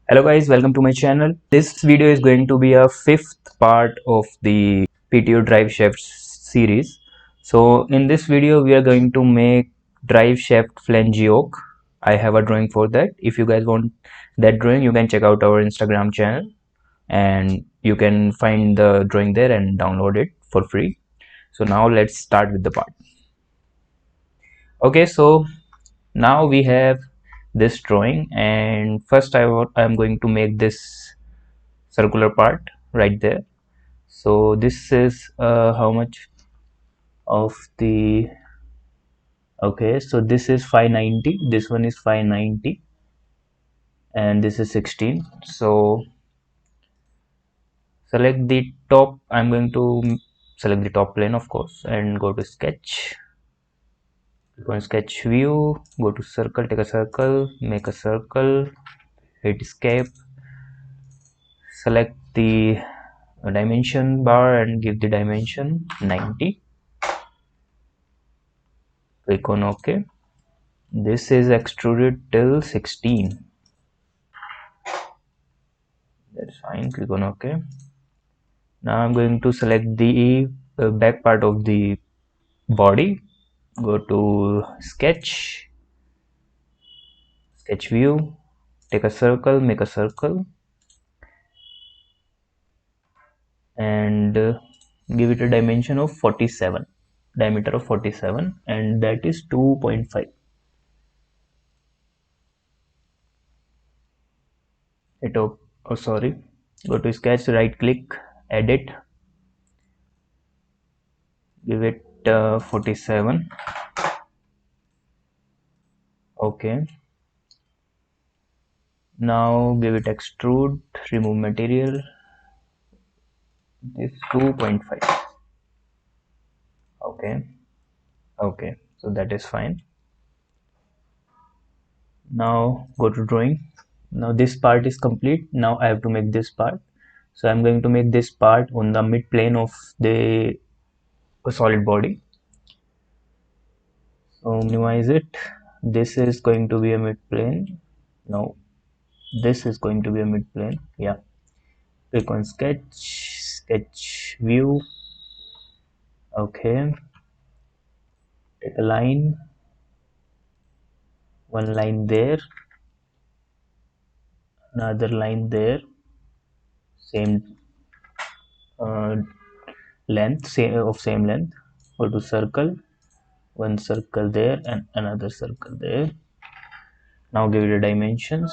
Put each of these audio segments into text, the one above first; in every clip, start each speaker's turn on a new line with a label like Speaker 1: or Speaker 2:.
Speaker 1: Hello guys, welcome to my channel. This video is going to be a fifth part of the PTO Driveshaft series. So in this video we are going to make Driveshaft Flange Yoke. I have a drawing for that. If you guys want that drawing, you can check out our Instagram channel and you can find the drawing there and download it for free. So now let's start with the part. Okay, so now we have this drawing, and first I'm going to make this circular part right there. So this is how much of the okay, so this is 590, this one is 590, and this is 16. So select the top. I'm going to select the top plane, of course, and go to sketch. Go to sketch view, go to circle, take a circle, make a circle, hit escape, select the dimension bar and give the dimension 90. Click on OK. This is extruded till 16. That's fine. Click on OK. Now I'm going to select the back part of the body. Go to sketch, sketch view, take a circle, make a circle, and give it a dimension of 47, diameter of 47, and that is 2.5. Sorry, go to sketch, right click, edit, give it 47. Okay, now give it extrude, remove material, this 2.5. Okay, so that is fine. Now go to drawing. Now this part is complete. Now I have to make this part. So I'm going to make this part on the mid plane of the solid body. So minimize it. This is going to be a mid plane. No, this is going to be a mid plane. Yeah, click on sketch view. Okay, take a line, one line there, another line there, same length, same length. Go to circle, one circle there and another circle there. Now give it a dimension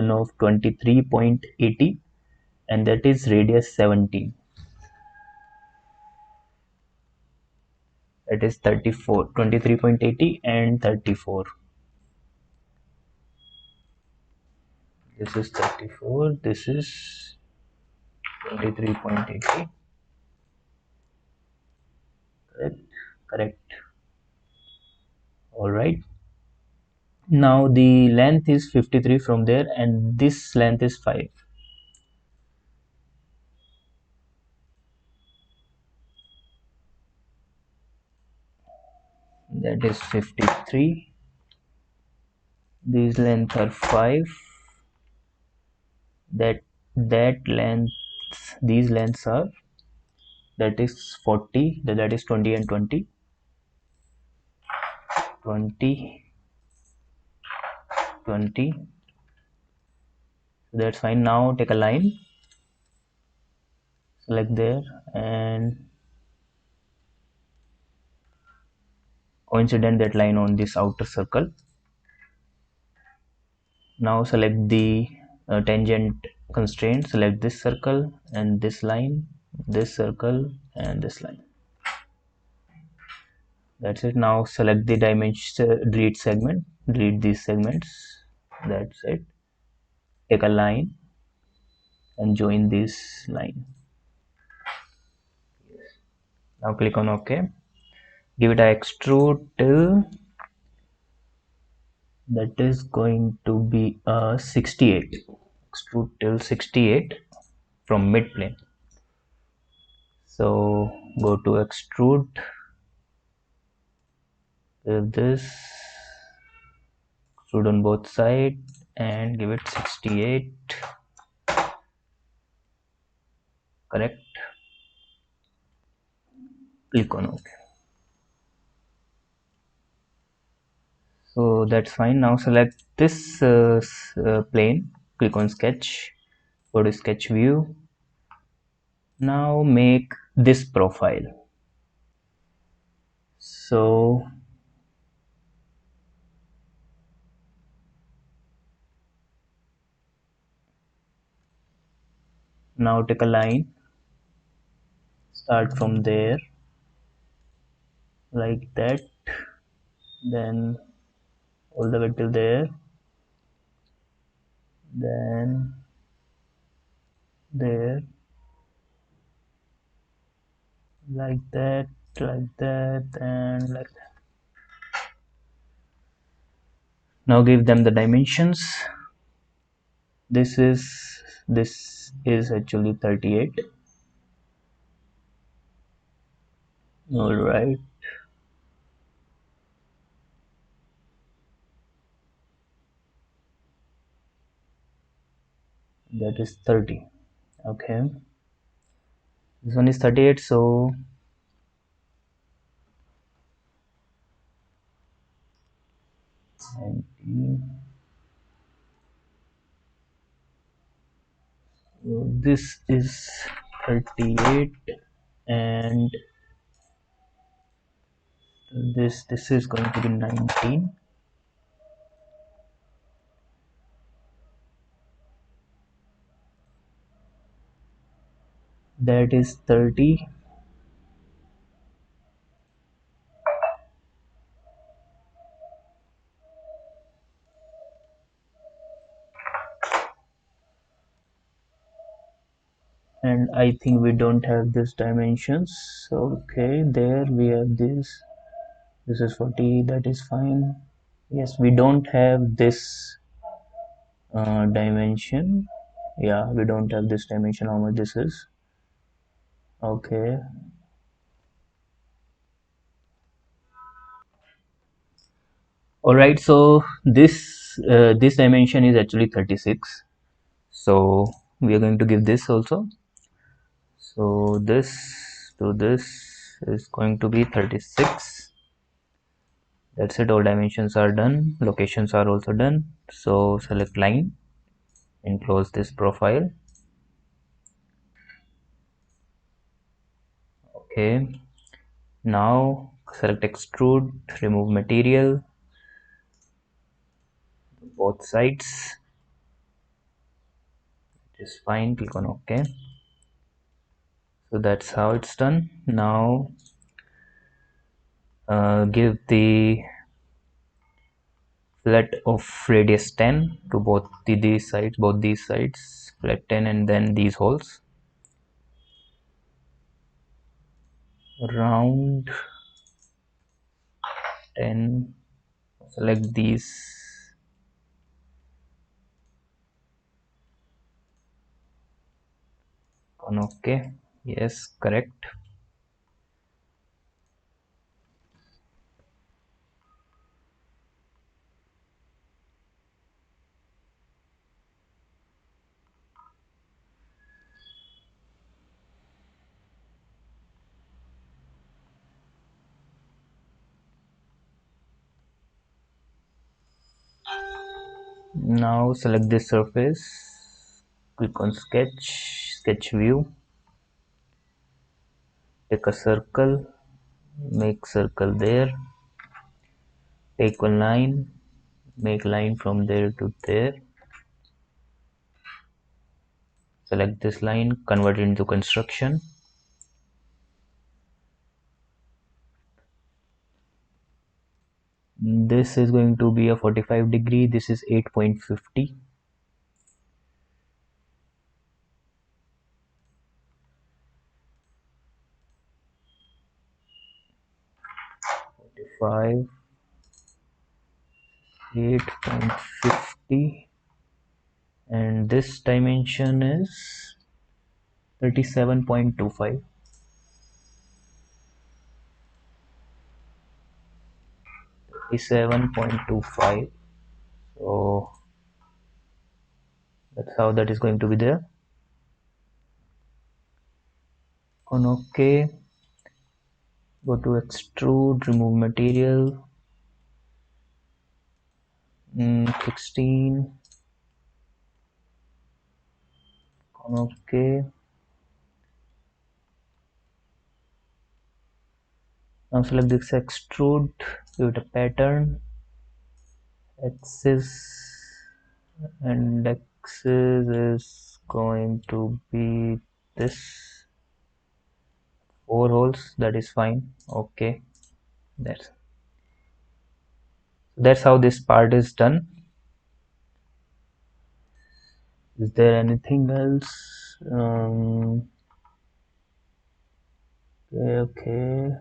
Speaker 1: of 23.80, and that is radius 17. That is 34, 23.80 and 34. This is 34, this is 23.80. Correct. All right. Now the length is 53 from there, and this length is 5. That is 53. These lengths are 5. That length, these lengths are, that is 40, that is 20 and 20. 20, 20. That's fine. Now take a line, select there, and coincident that line on this outer circle. Now select the tangent constraint, select this circle and this line, this circle and this line. That's it. Now select the dimension, delete segment, delete these segments. That's it. Take a line and join this line. Now click on OK. Give it a extrude till, that is going to be a 68. Extrude till 68 from mid plane. So go to extrude, give this, extrude on both sides, and give it 68. Correct. Click on OK. So that's fine. Now select this plane. Click on sketch. Go to sketch view. Now make this profile. So now take a line, start from there like that, then all the way till there, then there, like that, and like that. Now give them the dimensions. This is actually 38. All right, that is 30. Okay, this one is 38, so this is 38, and this is going to be 19. That is 30. And I think we don't have this dimensions. Okay, there we have this is 40, that is fine. Yes, we don't have this dimension. Yeah, we don't have this dimension, how much this is. Okay, all right, so this dimension is actually 36, so we are going to give this also. So this to this is going to be 36. That's it, all dimensions are done, locations are also done. So select line and close this profile. Okay, now select extrude, remove material, both sides. It is fine, click on OK. So that's how it's done. Now give the flat of radius 10 to both these sides, flat 10, and then these holes. Round 10, select these, on OK. Yes, correct. Now select this surface, click on sketch view, take a circle, make circle there, take one line, make line from there to there, select this line, convert it into construction. This is going to be a 45 degree, this is 8.50. Five 8.50, and this dimension is 37.25. 37.25. So That's how that is going to be there. On OK, go to extrude, remove material, 16, on OK. Now select this extrude, give it a pattern, axis and axis is going to be this 4 holes. That is fine. Okay, that's how this part is done. Is there anything else? Okay.